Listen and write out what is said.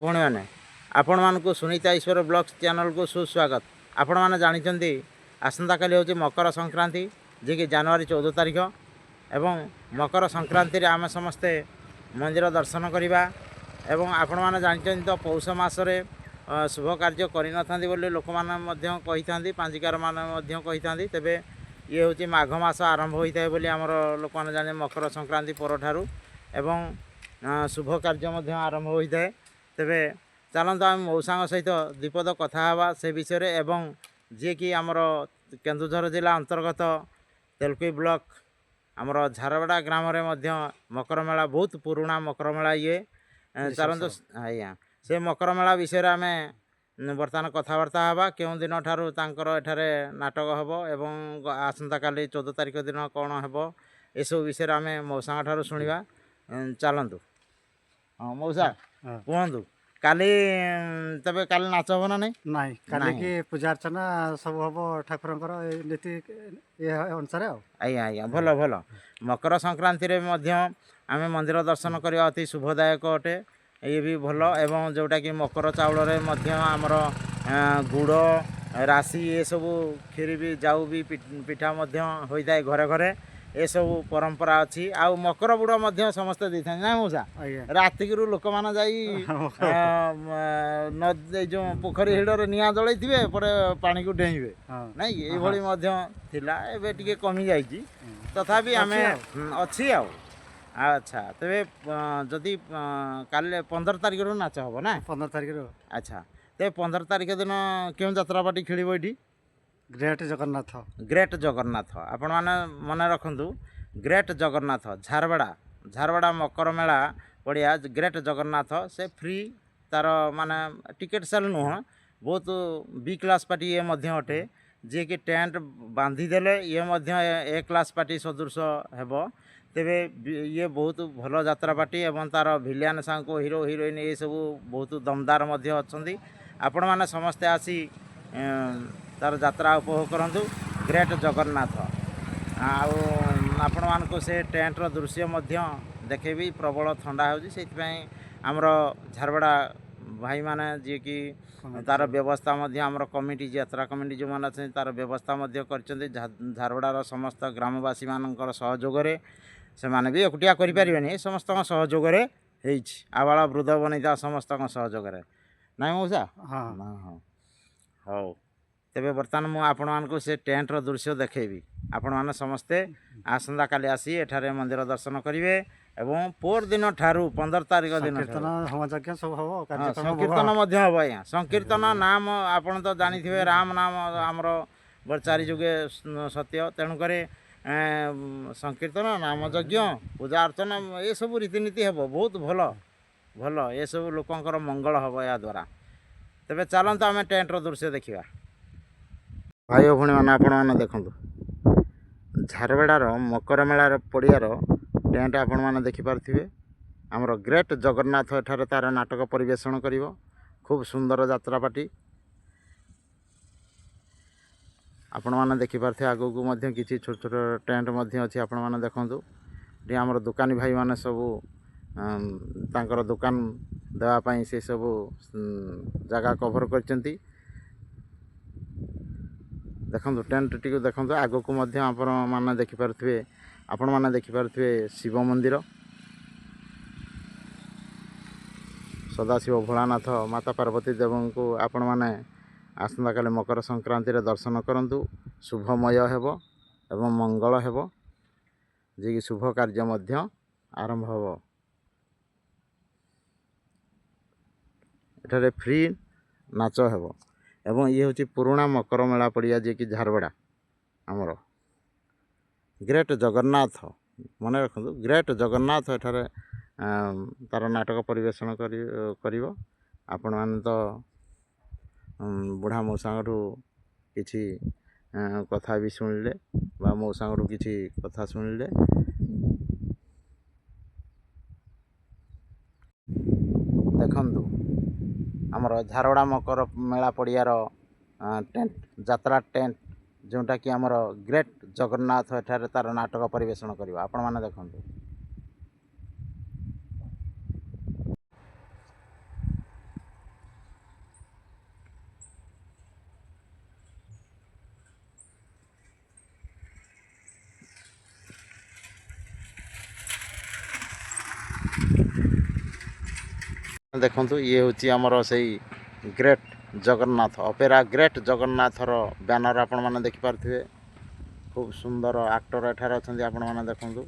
भौणी मैंने आपण मानक सुनीता ईश्वर ब्लॉग्स चैनल को सुस्वागत। आपण मैंने जानते आसंता काली हूँ मकर संक्रांति जी कि जनवरी 14 तारिख एवं मकर संक्रांति आम समस्ते मंदिर दर्शन करवा एवं आपण मैंने जानते तो पौष मसरे शुभ कार्य कर लोक मैंने पांजिकार मैंने तेरे ये हूँ माघ मास आरंभ होता है बोली आमर लोक मैंने जाने मकर संक्रांति पर ठारू एवं शुभ कार्य आरंभ होता है। तेरे चलते आम मौसा सहित द्विपद कथा से विषय एवं जी कि आमर केन्दुझर जिला अंतर्गत तेलकुई ब्लॉक आमर झारवाड़ा ग्राम मकर मेला बहुत पुराणा मकर मेला ये चलते आज्ञा से मकर मेला विषय आम बर्तमान कथबार्ता हाँ क्यों दिन ठारू एठारे नाटक हम एवं आसंता काली 14 तारिख दिन कौन हम यू विषय आम मौसा ठारू शुणा चलतु। हाँ मौसा कहतु काली तबे काली नाच हम ना नहीं काली की पूजा अर्चना सब हम ठाकुर नीति अनुसार आज्ञा आज्ञा भल भल मकर संक्रांति आम मंदिर दर्शन करवा अति शुभदायक अटे ये भी भल एवं जोटा कि मकर चाउल आमर गुड़ राशि ये सब खीरी भी जाऊ भी पिठा होता है घरे घरे ये सब परंपरा अच्छी आ मकर बुड़ समस्ते दे ना मौसा रात लोक मैंने जो पोखरी हिड़े निआ जल पानी को डेइबे नाई ये टे कमी जा तथापि आम अच्छी अच्छा तेरे जदि काले 15 तारिख नाच हम ना 15 तारिख अच्छा तेरे 15 तारिख दिन क्यों यात्रा पार्टी खेल ये ग्रेट जगन्नाथ आपण मैंने मन रखु ग्रेट जगन्नाथ झारवाड़ा मकर मेला पड़िया ग्रेट जगन्नाथ से फ्री तार माने टिकेट सेल नुह बहुत बी क्लास पार्टी ये अटे जी कि टेंट बांधीदे ये ए क्लास पार्टी सदृश हेब तेरे ये बहुत भल यात्रा पार्टी एवं तार भिलियन सांग हीरो हिरोइन ये सब बहुत दमदार अच्छा आपण मैंने समस्ते आसी तार यात्रा उपभोग करूँ ग्रेट जगन्नाथ आपण मानक से टेंटर दृश्य देखेबी प्रबल ठंडा होमर झारवाड़ा भाई माने जी कि तार व्यवस्था आमर कमिटी यात्रा कमिटी जो मैंने अच्छे तार व्यवस्था कर झारवाड़ार समस्त ग्रामवासी मान सहयोग से माने भी एकुटिया करें समस्त सहयोग आबाल वृद्ध बनिता समस्त सहयोग ना मौसा हाँ हाँ हौ तेरे बर्तमान मुझे से टेंटर दृश्य देखेबी आपण मैंने समस्ते आसंता काली आसी एठारे मंदिर दर्शन करेंगे एवं पोर दिन ठारू 15 तारिख दिन संकीर्तन हम आज्ञा संकीर्तन नाम आपण तो जानी थे राम नाम आमर चारि जुगे सत्य तेणुक संकीर्तन नाम यज्ञ पूजा अर्चना ये सब रीतिनीति हम बहुत भल भल ये सब लोकंर मंगल हम या द्वारा तेरे चलते आम टेंटर दृश्य देखा भाई भौणी मैंने आपण मैंने देखु झारवाड़ार मकर मेलार पड़ियार टेंट आपण मैंने देखिपारे आमर ग्रेट जगन्नाथ एठारे तार नाटक परिवेषण कर खूब सुंदर यात्रा पार्टी आपण मैंने देखिपारे आगू को किसी छोट छोट टेंट अच्छी आपण मैंने देखु ये आमर दुकानी भाई मैंने सब तांकर दुकान देवाई से सब जगह कभर करचंती देखो टेंट टी देखो आग को आपण मैंने देखिपारे आपण मैंने देखिपारे शिव मंदिर सदाशिव भोलानाथ माता पार्वती देव को आपण मैंने आसंता काली मकर संक्रांति दर्शन करूँ शुभमय हेब एवं मंगल हेब जी कि शुभ कार्य आरंभ हो एठारे फ्री नाच हेब एवं ये हूँ पुराणा मकर मेला पड़िया जी कि झारवाड़ा आमर ग्रेट जगन्नाथ मन रखु ग्रेट जगन्नाथ एठारे तार नाटक परिवेषण कर आपण मैंने तो बुढ़ा मौसा किसी कथा भी शुणिले बा मौसा किसी कथा शुणिले देखु आमर झारवाड़ा मकर मेला पड़ियार टेंट यात्रा टेंट जोटा कि आमर ग्रेट जगन्नाथ एठारे तार नाटक परिवेषण करवा आपण मैंने देखु ଦେଖନ୍ତୁ ଇଏ ହେଉଛି ଆମର ସେଇ ଗ୍ରେଟ୍ ଜଗନ୍ନାଥ ଅପେରା ଗ୍ରେଟ୍ ଜଗନ୍ନାଥର ବ୍ୟାନର ଆପଣମାନେ ଦେଖିପାରୁଥିବେ। ଖୁବ୍ ସୁନ୍ଦର ଆକ୍ଟର ଏଠାରେ ଅଛନ୍ତି ଆପଣମାନେ ଦେଖନ୍ତୁ।